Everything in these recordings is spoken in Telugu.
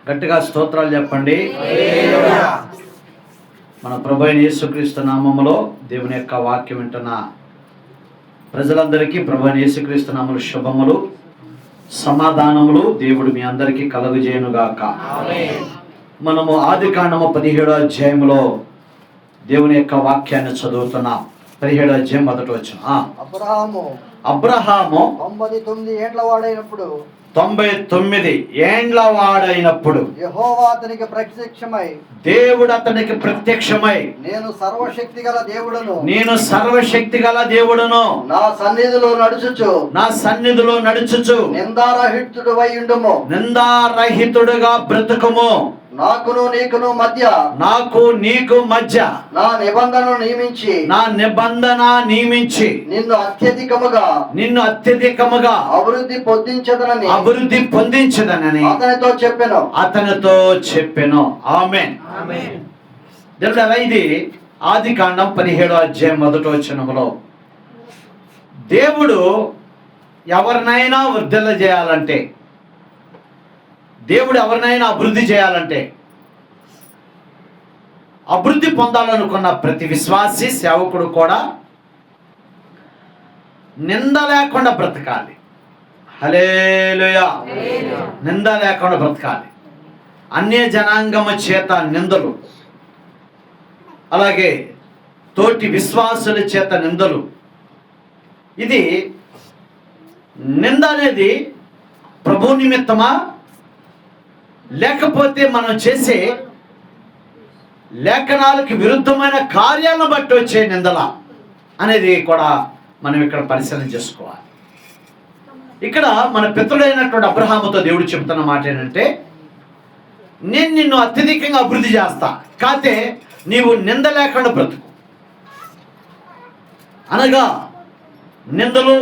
గట్టిగా స్తోత్రాలు చెప్పండి. మన ప్రభు అయిన యేసుక్రీస్తు నామములో దేవుని యొక్క వాక్యం వింటున్న ప్రజలందరికీ ప్రభు అయిన యేసుక్రీస్తు నామములో శుభములు, సమాధానములు దేవుడు మీ అందరికీ కలుగజేయునుగాక. మనము ఆదికాండము 17వ అధ్యాయంలో దేవుని యొక్క వాక్యాన్ని చదువుతున్నాం. 17వ అధ్యాయం మొదటి వచనం. అబ్రహాము 99 ఏండ్ల వాడైనప్పుడు 99 ఏండ్ల వాడైనప్పుడు యెహోవా అతనికి ప్రత్యక్షమై దేవుడు అతనికి ప్రత్యక్షమై నేను సర్వశక్తి గల దేవుడును నా సన్నిధిలో నడుచుచు నిందారహితుడవై ఉండుము, నిందారహితుడుగా బ్రతుకుము, నాకు నీకు మధ్య నా నిబంధన నియమించి నిన్ను అత్యధికముగా అభివృద్ధి పొందించదనని అతనితో చెప్పెను. ఆమేన్. ఇది ఆదికాండం 17వ అధ్యాయం మొదటి వచనములో దేవుడు ఎవరినైనా వృద్ధిల్ల చేయాలంటే, దేవుడు ఎవరినైనా అభివృద్ధి చేయాలంటే, అభివృద్ధి పొందాలనుకున్న ప్రతి విశ్వాసి సేవకుడు కూడా నింద లేకుండా బ్రతకాలి. హల్లెలూయా. నింద లేకుండా బ్రతకాలి. అన్య జనాంగము చేత నిందలు, అలాగే తోటి విశ్వాసుల చేత నిందలు, ఇది నింద అనేది ప్రభు నిమిత్తమా లేకపోతే మనం చేసే లేఖనాలకు విరుద్ధమైన కార్యాలను బట్టి వచ్చే నిందల అనేది కూడా మనం ఇక్కడ పరిశీలన చేసుకోవాలి. ఇక్కడ మన పితరుడైనటువంటి అబ్రహాముతో దేవుడు చెబుతున్న మాట ఏంటంటే, నేను నిన్ను అత్యధికంగా అభివృద్ధి చేస్తా, కాతే నీవు నింద లేకుండా బ్రతుకు. అనగా నిందలు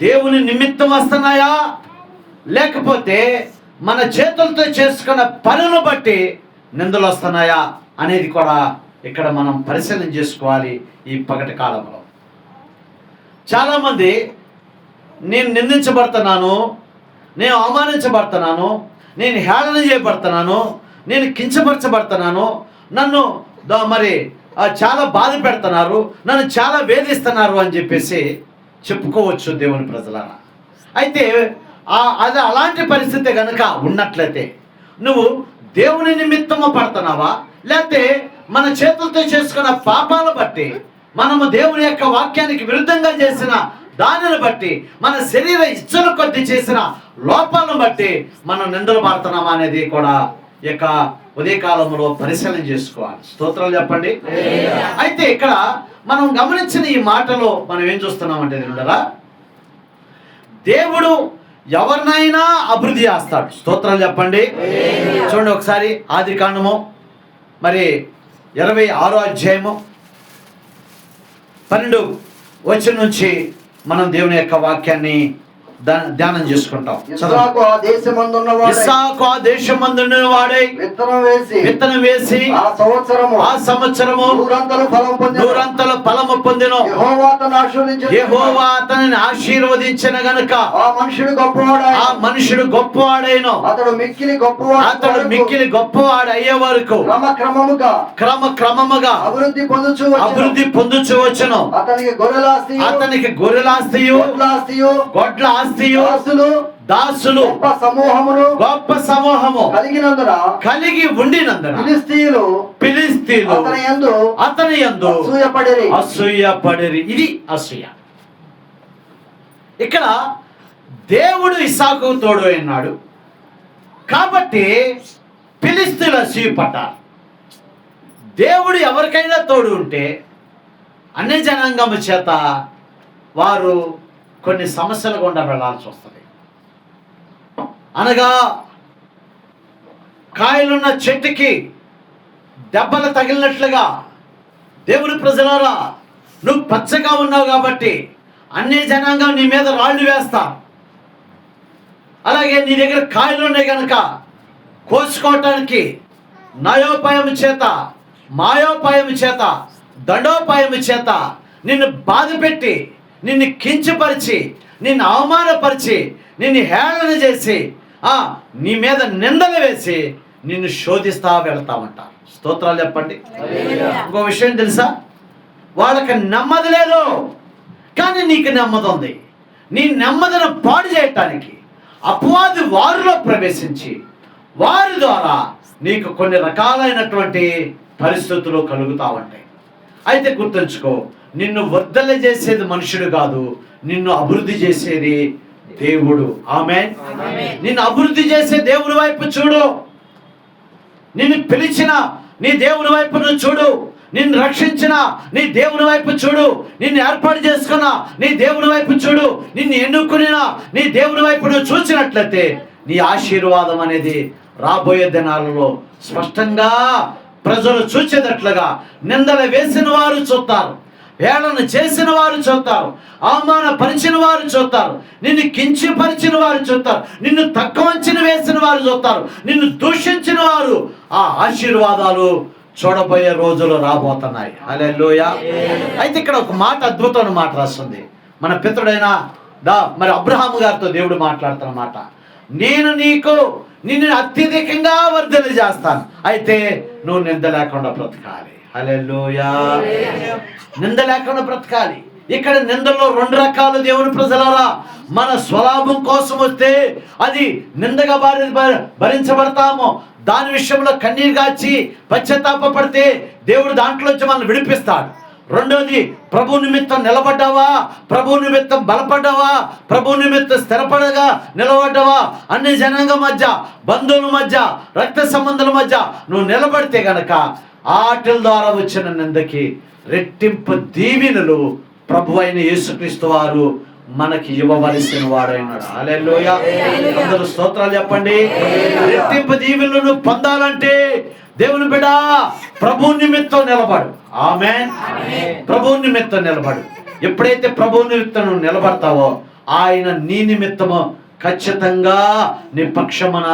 దేవుని నిమిత్తం వస్తున్నాయా లేకపోతే మన చేతులతో చేసుకున్న పనులను బట్టి నిందలు వస్తున్నాయా అనేది కూడా ఇక్కడ మనం పరిశీలన చేసుకోవాలి. ఈ పగటి కాలంలో చాలామంది నేను నిందించబడుతున్నాను, నేను అవమానించబడుతున్నాను, నేను హేళన చేయబడుతున్నాను, నేను కించపరచబడుతున్నాను, నన్ను మరి చాలా బాధ పెడుతున్నారు, నన్ను చాలా వేధిస్తున్నారు అని చెప్పేసి చెప్పుకోవచ్చు దేవుని ప్రజలారా. అయితే అది అలాంటి పరిస్థితి కనుక ఉన్నట్లయితే నువ్వు దేవుని నిమిత్తము పడుతున్నావా, లేకపోతే మన చేతులతో చేసుకున్న పాపాలు బట్టి, మనము దేవుని యొక్క వాక్యానికి విరుద్ధంగా చేసిన దానిని బట్టి, మన శరీర ఇచ్చల కొద్ది చేసిన లోపాలను బట్టి మనం నిందలు పడుతున్నామా అనేది కూడా ఇక ఉదయకాలంలో పరిశీలన చేసుకోవాలి. స్తోత్రాలు చెప్పండి. అయితే ఇక్కడ మనం గమనించిన ఈ మాటలో మనం ఏం చూస్తున్నామంటే, దేవుడు ఎవరినైనా అభివృద్ధి చేస్తాడు. స్తోత్రాలు చెప్పండి. చూడండి ఒకసారి ఆదికాండము 26వ అధ్యాయము 12 వచనం నుంచి మనం దేవుని యొక్క వాక్యాన్ని ధ్యానం చేసుకుంటాం. ఇస్సాకు ఆ దేశమందున్న వాడై విత్తనం వేసి ఆ సంవత్సరము నూరంతల ఫలము పొందెను. యెహోవా అతనిని ఆశీర్వదించిన గనుక ఆ మనుషుడు గొప్పవాడైను. అతడు మిక్కిలి గొప్పవాడు అయ్యే వరకు క్రమముగా అభివృద్ధి పొందుచు వచ్చును. అతనికి గొర్రెలాస్తియు గొడ్ల దాసులు గొప్ప సమూహము కలిగి ఉండినందున ఫిలిష్తీయులు అతని యందు అసూయపడిరి. ఇది అసూయ. ఇక్కడ దేవుడు ఇస్సాకు తోడు అయినాడు కాబట్టి ఫిలిష్తీయులు అసూయపడ్డారు. దేవుడు ఎవరికైనా తోడు ఉంటే అన్య జనాంగము చేత వారు కొన్ని సమస్యలు గుండా వెళ్ళాల్సి వస్తుంది. అనగా కాయలున్న చెట్టుకి దెబ్బలు తగిలినట్లుగా దేవుని ప్రజలారా, నువ్వు పచ్చగా ఉన్నావు కాబట్టి అన్ని జనాంగం నీ మీద రాళ్ళు వేస్తా, అలాగే నీ దగ్గర కాయలు ఉన్నాయి కనుక కోసుకోవటానికి నయోపాయము చేత, మాయోపాయము చేత, దండోపాయము చేత నిన్ను బాధ పెట్టి, నిన్ను కించపరిచి, నిన్ను అవమానపరిచి, నిన్ను హేళన చేసి నీ మీద నిందలు వేసి నిన్ను శోధిస్తా వెళ్తామంటారు. స్తోత్రాలు చెప్పండి. ఇంకో విషయం తెలుసా, వాళ్ళకి నెమ్మది లేదు, కానీ నీకు నెమ్మది ఉంది. నీ నెమ్మదిని పాడు చేయటానికి అపవాది వారిలో ప్రవేశించి వారి ద్వారా నీకు కొన్ని రకాలైనటువంటి పరిస్థితులు కలుగుతా ఉంటాయి. అయితే గుర్తుంచుకో, నిన్ను వర్ధల చేసేది మనుషుడు కాదు, నిన్ను అభివృద్ధి చేసేది దేవుడు. ఆమేన్. నిన్ను అభివృద్ధి చేసే దేవుని వైపు చూడు. నిన్ను పిలిచిన నీ దేవుని వైపు నువ్వు చూడు. నిన్ను రక్షించిన నీ దేవుని వైపు చూడు. నిన్ను ఏర్పాటు చేసుకున్న నీ దేవుని వైపు చూడు. నిన్ను ఎన్నుకున్న నీ దేవుని వైపు నువ్వు చూసినట్లయితే నీ ఆశీర్వాదం అనేది రాబోయే దినాలలో స్పష్టంగా ప్రజలు చూచేటట్లుగా నిందలు వేసిన వారు చూస్తారు, వేళను చేసిన వారు చూస్తారు, అవమానపరిచిన వారు చూస్తారు, నిన్ను కించపరిచిన వారు చూస్తారు, నిన్ను తక్కువ అంచనా వేసిన వారు చూస్తారు, నిన్ను దూషించిన వారు ఆ ఆశీర్వాదాలు చూడబోయే రోజులు రాబోతున్నాయి. హల్లెలూయా. అయితే ఇక్కడ ఒక మాట, అద్భుతమైన మాట రాస్తుంది. మన పితృడైన మరి అబ్రహాము గారితో దేవుడు మాట్లాడుతున్న మాట, నేను నిన్ను అత్యధికంగా వర్ధలు చేస్తాను, అయితే నువ్వు నింద లేకుండా బ్రతకాలి. హల్లెలూయా. నింద లేకుండా బ్రతకాలి. ఇక్కడ నిందల్లో రెండు రకాలు దేవుని ప్రజలారా. మన స్వలాభం కోసం వస్తే అది నిందగా భరించబడతాము. దాని విషయంలో కన్నీరు కాచి పశ్చాత్తాప పడితే దేవుడు దాంట్లోంచి మనం విడిపిస్తాడు. రెండోది, ప్రభు నిమిత్తం నిలబడ్డావా, ప్రభు నిమిత్తం బలపడ్డావా, ప్రభు నిమిత్తం స్థిరపడగా నిలబడ్డావా, అన్ని జనాంగ మధ్య, బంధువుల మధ్య, రక్త సంబంధాల మధ్య నువ్వు నిలబడితే గనక ఆటల ద్వారా వచ్చిన నిందకి రెట్టింపు దీవెనలు ప్రభు అయిన యేసుక్రీస్తు వారు మనకి ఇవ్వవలసిన వాడైనాడు. హల్లెలూయా. అందరూ స్తోత్రాలు చెప్పండి. రెట్టింపు దీవెనలను పొందాలంటే దేవుని బిడ్డ ప్రభు నిమిత్తం నిలబడు. ఆమేన్. ప్రభు నిమిత్తం నిలబడు. ఎప్పుడైతే ప్రభు నిమిత్తం నువ్వు నిలబడతావో ఆయన నీ నిమిత్తము ఖచ్చితంగా నీ పక్షమున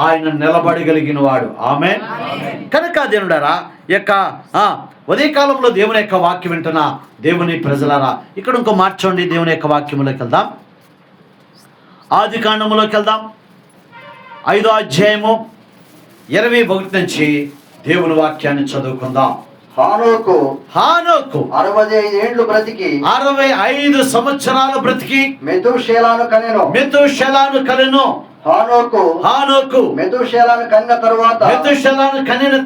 ఆయన నిలబడగలిగిన వాడు. ఆమేన్. కనుక దేవుడారా, యొక్క ఉదయకాలంలో దేవుని యొక్క వాక్యం వింటున్న దేవుని ప్రజలారా, ఇక్కడ ఇంకో మార్చండి. దేవుని యొక్క వాక్యములోకి వెళ్దాం. ఆది కాండములోకి వెళ్దాం. 5వ అధ్యాయము 21 నుంచి దేవుని వాక్యాన్ని చదువుకుందాం. హానోకు 65 ఏండ్లు బ్రతికి 65 సంవత్సరాలు బ్రతికి మెతూషేలాను కనెను. హానోకు మెతూషేలాను కనిన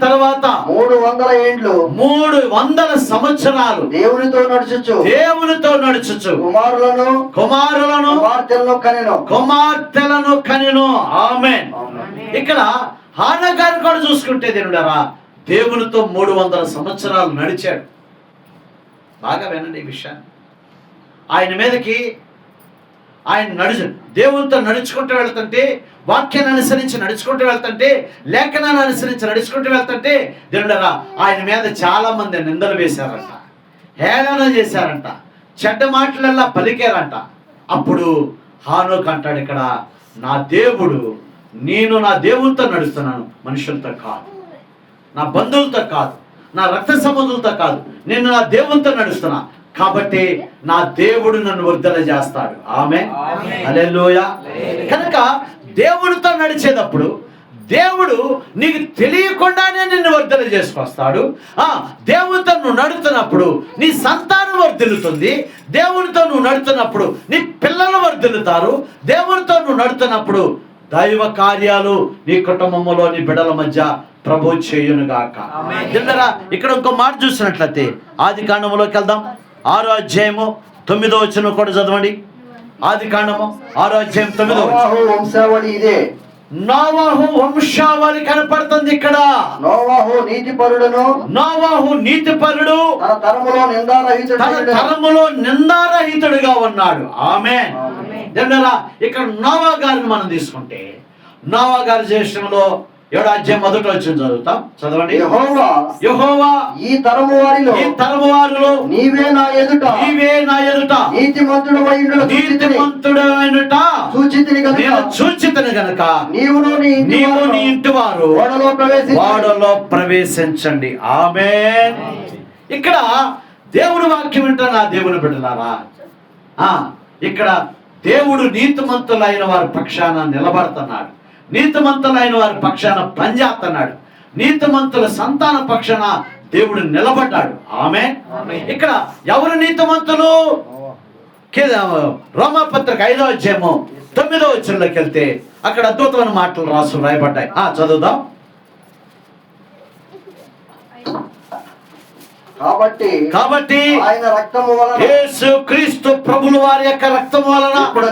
తరువాత 300 సంవత్సరాలు దేవునితో నడుచుచు కుమారులను కుమార్తెలను కనెను. ఆమేన్. ఇక్కడ హానా గారిని కూడా చూసుకుంటే దేవుడారా, దేవునితో 300 సంవత్సరాలు నడిచాడు. బాగా వినండి ఈ విషయాన్ని. ఆయన మీదకి దేవునితో నడుచుకుంటూ వెళ్తుంటే, వాక్యాన్ని అనుసరించి నడుచుకుంటూ వెళ్తుంటే, లేఖనాన్ని అనుసరించి నడుచుకుంటూ వెళ్తుంటే దేవుడారా, ఆయన మీద చాలా మంది నిందలు వేశారంట, హేళన చేశారంట, చెడ్డ మాటలల్లా పలికారంట. అప్పుడు హానోకు అంటాడు, ఇక్కడ నా దేవుడు, నేను నా దేవునితో నడుస్తున్నాను, మనుషులతో కాదు, నా బంధువులతో కాదు, నా రక్త సంబంధులతో కాదు, నేను నా దేవునితో నడుస్తున్నా, కాబట్టి నా దేవుడు నన్ను వర్ధల చేస్తాడు. ఆమేన్. హల్లెలూయా. కనుక దేవుడితో నడిచేటప్పుడు దేవుడు నీకు తెలియకుండానే నిన్ను వర్ధల చేసుకొస్తాడు. దేవునితో నువ్వు నడుతున్నప్పుడు నీ సంతానం వర్ధిల్లుతుంది. దేవునితో నువ్వు నడుతున్నప్పుడు నీ పిల్లలు వర్ధిల్లుతారు. దేవునితో నువ్వు నడుతున్నప్పుడు దైవ కార్యాలు నీ కుటుంబంలో నీ బిడ్డల మధ్య ప్రభు చేయునుగాక. ఇక్కడ ఇంకో మాట చూసినట్లయితే ఆది కాండములోకి వెళ్దాం. 6వ అధ్యాయము 9వ వచనం కూడా చదవండి. ఆది కాండము 6వ అధ్యాయం 9వ వచనం. వంశావళి ఇదే. నోవాహు వంశావళి కనపడుతుంది ఇక్కడ. నోవాహు నీతిపరుడు తన తరములో నిందారహితుడుగా ఉన్నాడు. ఆమేన్. ఇక్కడ నోవా గారిని మనం తీసుకుంటే, నోవా గారి జీవితంలో 7వ అధ్యాయం 1వ వచనం చదువుతాం. చదవండి. యెహోవా ఈ తరము వారిలో నీవే నా ఎదుట నీతిమంతుడైనట సూచితిని గనుక నీవు నీ ఇంటి వారు ఓడలో ప్రవేశించండి. ఆమేన్. ఇక్కడ దేవుని వాక్యం వింటారు నా దేవుని బిడ్డలారా. ఇక్కడ దేవుడు నీతిమంతులైన వారి పక్షాన నిలబడుతున్నాడు. నీతిమంతులైన వారి పక్షాన పనిచేస్తున్నాడు. నీతిమంతుల సంతాన పక్షాన దేవుడు నిలబడ్డాడు. ఆమె ఇక్కడ ఎవరు నీతిమంతులు? రోమాపత్రిక 5వ అధ్యాయము 9వ వచనంలోకి వెళ్తే అక్కడ అద్భుతమైన మాటలు రాయబడ్డాయి. చదువుదాం. కాబట్టి ఆయన రక్తము వలన, యేసుక్రీస్తు ప్రభుల వారి యొక్క రక్తము వలన ఇప్పుడు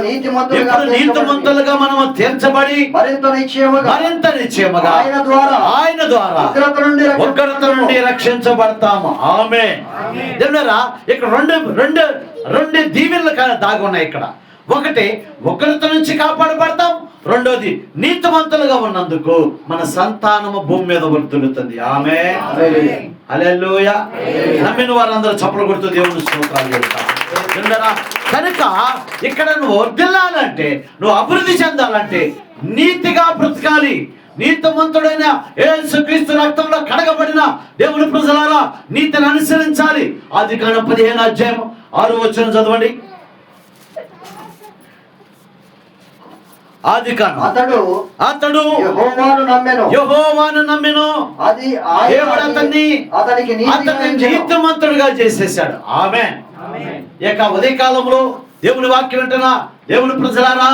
నీతిమంతులుగా మనము తీర్చబడి మరింత నిశ్చయముగా ఆయన ద్వారా ఉగ్రత నుండి రక్షించబడతాము. ఆమేన్. దేవులారా, ఇక్కడ రెండు దీవెనలు దాగి ఉన్నాయి. ఇక్కడ ఒకటి ఉగ్రత నుంచి కాపాడబడతాం, రెండోది నీతిమంతులుగా ఉన్నందుకు మన సంతానము భూమి మీద వర్ధిల్లుతుంది. ఆమేన్. హల్లెలూయా. నమ్మిన వారందరూ చప్పలు కొడుతూ దేవుని స్తోత్రాలు చెప్తారు. కనుక ఇక్కడ నువ్వు వర్ధిల్లాలంటే, నువ్వు అభివృద్ధి చెందాలంటే నీతిగా బ్రతకాలి. నీతిమంతుడైన యేసుక్రీస్తు రక్తంలో కడగబడిన దేవుని ప్రజలారా నీతిని అనుసరించాలి. ఆదికాండం 15వ అధ్యాయం 6వ వచనం చదవండి. అతడు యెహోవాను నమ్మెను, దేవుడు అతనికి నీతిమంతుడుగా చేసేసాడు. ఆమేన్. ఇక ఉదయకాలంలో దేవుని వాక్యం వింటున్నా దేవుని ప్రజలారా,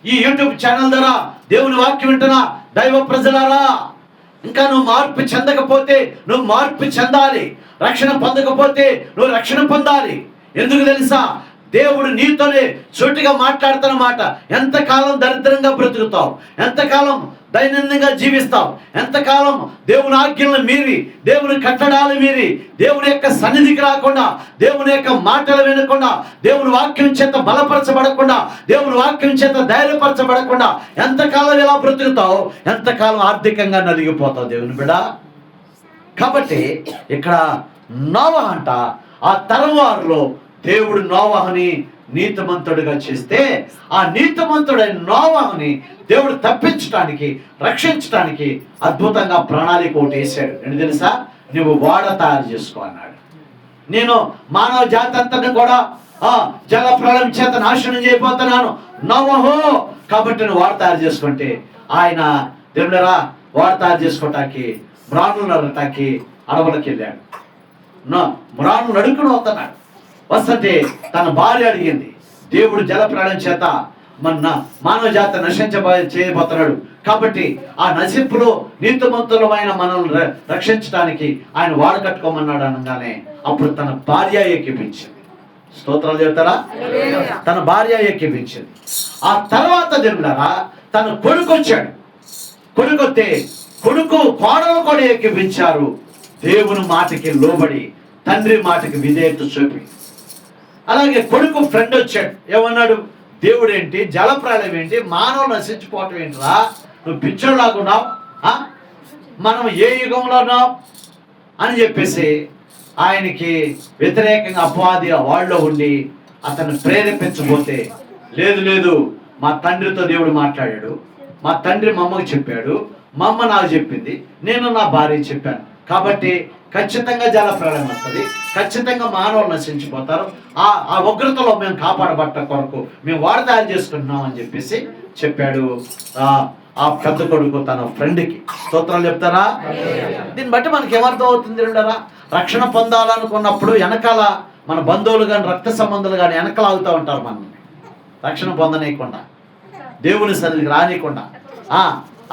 ఈ యూట్యూబ్ ఛానల్ ద్వారా దేవుని వాక్యం వింటున్నా దైవ ప్రజలారా, ఇంకా నువ్వు మార్పు చెందకపోతే నువ్వు మార్పు చెందాలి. రక్షణ పొందకపోతే నువ్వు రక్షణ పొందాలి. ఎందుకు తెలుసా? దేవుడు నీతోనే సూటిగా మాట్లాడుతున్నమాట. ఎంతకాలం దరిద్రంగా బ్రతుకుతావు, ఎంతకాలం దైనందినంగా జీవిస్తావు, ఎంతకాలం దేవుని ఆజ్ఞలను మీరి, దేవుని కట్టడాలు మీరి, దేవుని యొక్క సన్నిధికి రాకుండా, దేవుని యొక్క మాటలు వినకుండా, దేవుని వాక్యం చేత బలపరచబడకుండా, దేవుని వాక్యం చేత ధైర్యపరచబడకుండా ఎంతకాలం ఇలా బ్రతుకుతావు, ఎంతకాలం ఆర్థికంగా నలిగిపోతావు దేవుని బిడ్డ. కాబట్టి ఇక్కడ నోవహు అంట, ఆ తరంవారులో దేవుడు నోవహుని నీతిమంతుడిగా చేస్తే, ఆ నీతిమంతుడైన నోవహుని దేవుడు తప్పించడానికి, రక్షించడానికి అద్భుతంగా ప్రణాళిక ఒకటి వేశాడు. నేను తెలుసా? నువ్వు ఓడ తయారు చేసుకో అన్నాడు. నేను మానవ జాతి అంతటిని కూడా జల ప్రళయం చేత నాశనం చేయబోతున్నాను నోవహు, కాబట్టి నువ్వు ఓడ తయారు చేసుకుంటే, ఆయన దేవుడరా ఓడ తయారు చేసుకోవటానికి మ్రాను నడటానికి అడవులకు వెళ్ళాడు. మ్రాను నడుకుని వస్తున్నాడు. వస్తే తన భార్య అడిగింది, దేవుడు జల ప్రళయం చేత మానవ జాతి చేయబోతున్నాడు, కాబట్టి ఆ నశింపులో నీతిమంతులమైన మనల్ని రక్షించడానికి ఆయన వాడ కట్టుకోమన్నాడు అనగానే అప్పుడు తన భార్య ఎక్కిపించింది. స్తోత్రాలు చెప్తారా? తన భార్య ఎక్కిపించింది. ఆ తర్వాత దేవుడారా తన కొడుకు వచ్చాడు. కొడుకు వస్తే కొడుకు కోడలు కూడా ఎక్కిపించారు. దేవుని మాటకి లోబడి, తండ్రి మాటకి విధేయత చూపి. అలాగే కొడుకు ఫ్రెండ్ వచ్చాడు. ఏమన్నాడు? దేవుడు ఏంటి, జలప్రళయం ఏంటి, మానవులు నశించిపోవటం ఏంటిరా, నువ్వు పిచ్చోళ్ళలాగున్నావు, మనం ఏ యుగంలో ఉన్నావు అని చెప్పేసి ఆయనకి వ్యతిరేకంగా అపవాది వాళ్ళలో ఉండి అతన్ని ప్రేరేపించబోతే, లేదు లేదు మా తండ్రితో దేవుడు మాట్లాడాడు, మా తండ్రి మా అమ్మకి చెప్పాడు, మా అమ్మ నాకు చెప్పింది, నేను నా భార్య చెప్పాను, కాబట్టి ఖచ్చితంగా జల ప్రళయం వస్తుంది, ఖచ్చితంగా మానవులు నశించిపోతారు, ఆ ఉగ్రతలో మేము కాపాడబట్ట కొరకు మేము వాడ తయారు చేసుకుంటున్నాం అని చెప్పేసి చెప్పాడు ఆ పెద్ద కొడుకు తన ఫ్రెండ్కి. స్తోత్రాలు చెప్తారా? దీన్ని బట్టి మనకి ఏమర్థం అవుతుంది అంటారా? రక్షణ పొందాలనుకున్నప్పుడు వెనకాల మన బంధువులు కానీ రక్త సంబంధాలు కానీ వెనకాల ఆగుతూ ఉంటారు. మనల్ని రక్షణ పొందనీయకుండా, దేవుని సన్నిధికి రానియకుండా,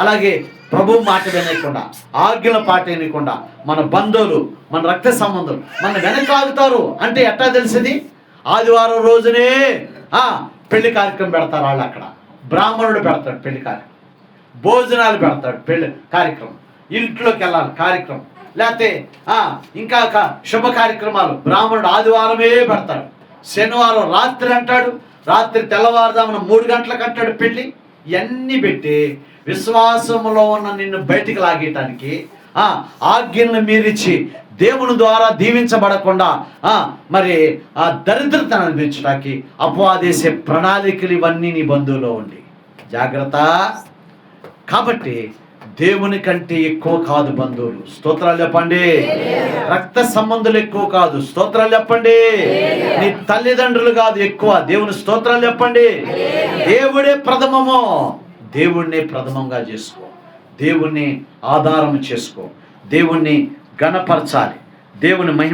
అలాగే ప్రభు మాట వినకుండా, ఆజ్ఞల పాట వినకుండా మన బంధువులు, మన రక్త సంబంధులు మన వెనక ఆగుతారు. అంటే ఎట్టా తెలిసింది? ఆదివారం రోజునే పెళ్లి కార్యక్రమం పెడతారు వాళ్ళు. అక్కడ బ్రాహ్మణుడు పెడతాడు పెళ్లి కార్యక్రమం, భోజనాలు పెడతాడు పెళ్లి కార్యక్రమం, ఇంట్లోకి వెళ్ళాలి కార్యక్రమం, లేకపోతే ఇంకా శుభ కార్యక్రమాలు బ్రాహ్మణుడు ఆదివారమే పెడతాడు. శనివారం రాత్రి అంటాడు, రాత్రి తెల్లవారుదామున 3 గంటలకు అంటాడు పెళ్లి. ఇవన్నీ పెట్టి విశ్వాసంలో ఉన్న నిన్ను బయటికి లాగేయటానికి, ఆజ్ఞలను మీరిచ్చి దేవుని ద్వారా దీవించబడకుండా మరి ఆ దరిద్రతను అనిపించడానికి అపవాదేసే ప్రణాళికలు ఇవన్నీ నీ బంధువులో ఉండి జాగ్రత్త. కాబట్టి దేవుని కంటే ఎక్కువ కాదు బంధువులు. స్తోత్రాలు చెప్పండి. రక్త సంబంధులు ఎక్కువ కాదు. స్తోత్రాలు చెప్పండి. నీ తల్లిదండ్రులు కాదు ఎక్కువ. దేవుని స్తోత్రాలు చెప్పండి. దేవుడే ప్రథమము, దేవుణ్ణి ప్రథమంగా చేసుకో, దేవుణ్ణి ఆధారం చేసుకో, దేవుణ్ణి ఘనపరచాలి, దేవుని మహిమ